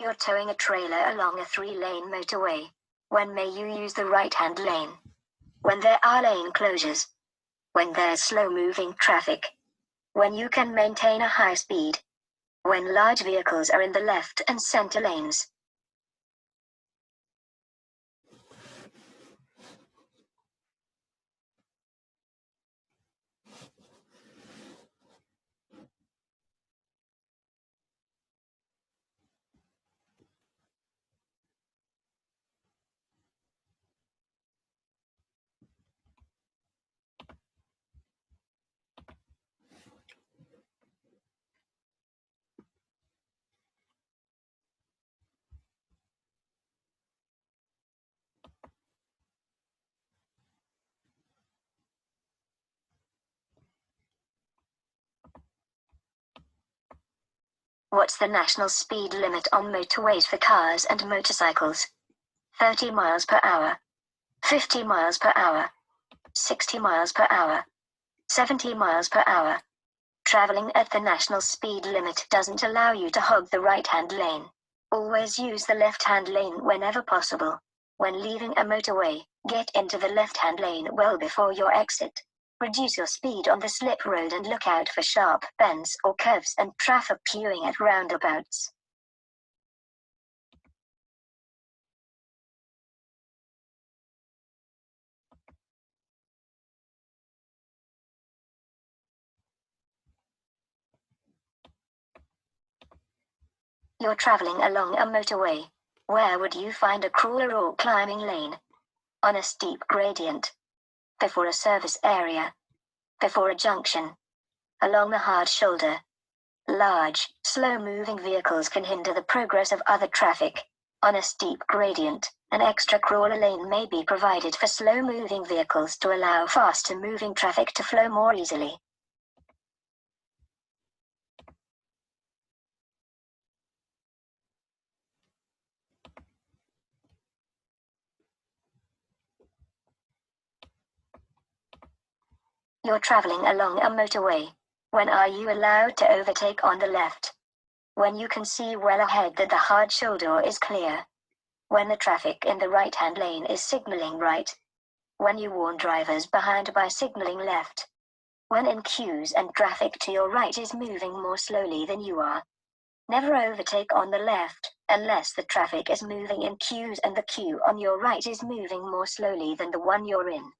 You're towing a trailer along a 3-lane motorway. When may you use the right-hand lane? When there are lane closures. When there's slow-moving traffic. When you can maintain a high speed. When large vehicles are in the left and center lanes. What's the national speed limit on motorways for cars and motorcycles? 30 miles per hour. 50 miles per hour. 60 miles per hour. 70 miles per hour. Traveling at the national speed limit doesn't allow you to hog the right-hand lane. Always use the left-hand lane whenever possible. When leaving a motorway, get into the left-hand lane well before your exit. Reduce your speed on the slip road and look out for sharp bends or curves and traffic queuing at roundabouts. You're traveling along a motorway. Where would you find a crawler or climbing lane? On a steep gradient. Before a service area. Before a junction. Along the hard shoulder. Large, slow-moving vehicles can hinder the progress of other traffic. On a steep gradient, an extra crawler lane may be provided for slow-moving vehicles to allow faster-moving traffic to flow more easily. You're traveling along a motorway. When are you allowed to overtake on the left? When you can see well ahead that the hard shoulder is clear. When the traffic in the right-hand lane is signaling right. When you warn drivers behind by signaling left. When in queues and traffic to your right is moving more slowly than you are. Never overtake on the left, unless the traffic is moving in queues and the queue on your right is moving more slowly than the one you're in.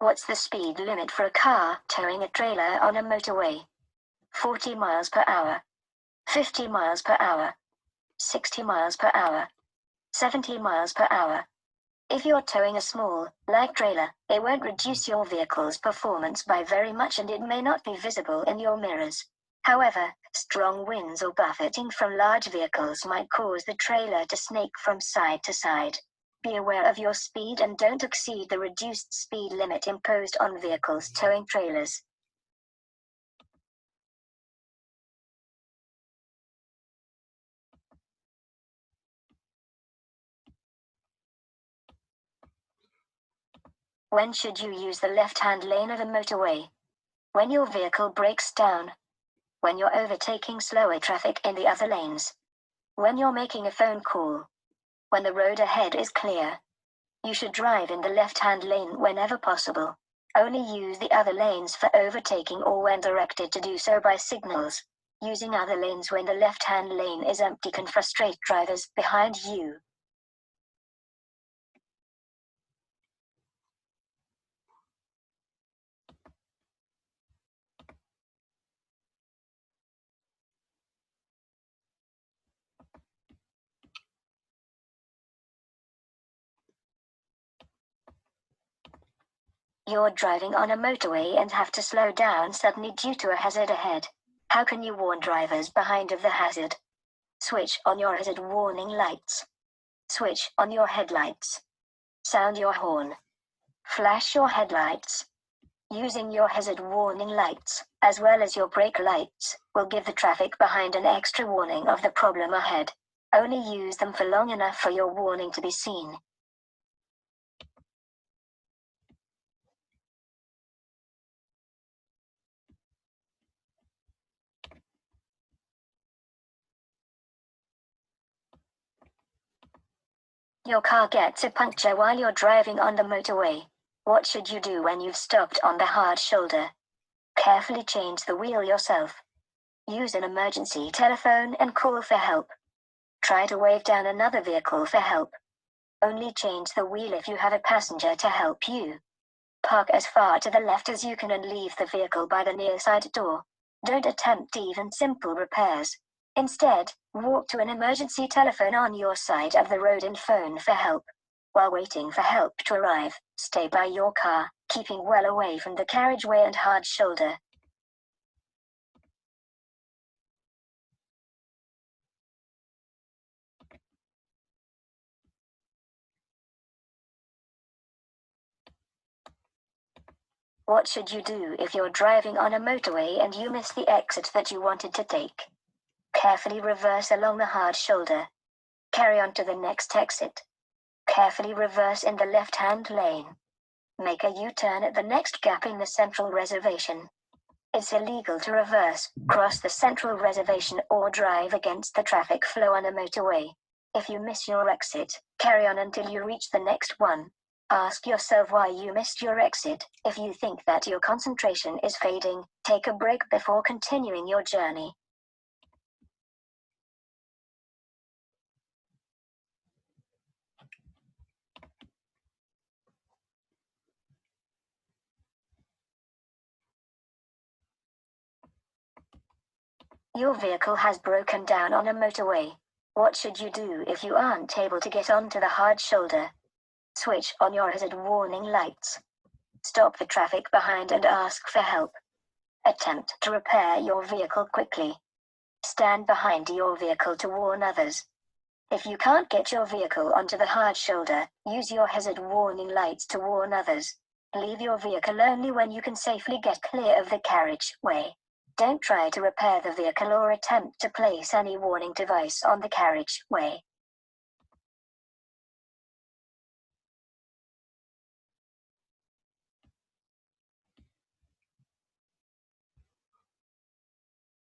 What's the speed limit for a car towing a trailer on a motorway? 40 miles per hour. 50 miles per hour. 60 miles per hour. 70 miles per hour. If you're towing a small, light trailer, it won't reduce your vehicle's performance by very much and it may not be visible in your mirrors. However, strong winds or buffeting from large vehicles might cause the trailer to snake from side to side. Be aware of your speed and don't exceed the reduced speed limit imposed on vehicles towing trailers. When should you use the left-hand lane of a motorway? When your vehicle breaks down. When you're overtaking slower traffic in the other lanes. When you're making a phone call. When the road ahead is clear. You should drive in the left-hand lane whenever possible. Only use the other lanes for overtaking or when directed to do so by signals. Using other lanes when the left-hand lane is empty can frustrate drivers behind you. You're driving on a motorway and have to slow down suddenly due to a hazard ahead. How can you warn drivers behind of the hazard? Switch on your hazard warning lights. Switch on your headlights. Sound your horn. Flash your headlights. Using your hazard warning lights, as well as your brake lights, will give the traffic behind an extra warning of the problem ahead. Only use them for long enough for your warning to be seen. Your car gets a puncture while you're driving on the motorway. What should you do when you've stopped on the hard shoulder? Carefully change the wheel yourself. Use an emergency telephone and call for help. Try to wave down another vehicle for help. Only change the wheel if you have a passenger to help you. Park as far to the left as you can and leave the vehicle by the near side door. Don't attempt even simple repairs. Instead, walk to an emergency telephone on your side of the road and phone for help. While waiting for help to arrive, stay by your car, keeping well away from the carriageway and hard shoulder. What should you do if you're driving on a motorway and you miss the exit that you wanted to take? Carefully reverse along the hard shoulder. Carry on to the next exit. Carefully reverse in the left-hand lane. Make a U-turn at the next gap in the central reservation. It's illegal to reverse, cross the central reservation or drive against the traffic flow on a motorway. If you miss your exit, carry on until you reach the next one. Ask yourself why you missed your exit. If you think that your concentration is fading, take a break before continuing your journey. Your vehicle has broken down on a motorway. What should you do if you aren't able to get onto the hard shoulder? Switch on your hazard warning lights. Stop the traffic behind and ask for help. Attempt to repair your vehicle quickly. Stand behind your vehicle to warn others. If you can't get your vehicle onto the hard shoulder, use your hazard warning lights to warn others. Leave your vehicle only when you can safely get clear of the carriageway. Don't try to repair the vehicle or attempt to place any warning device on the carriageway.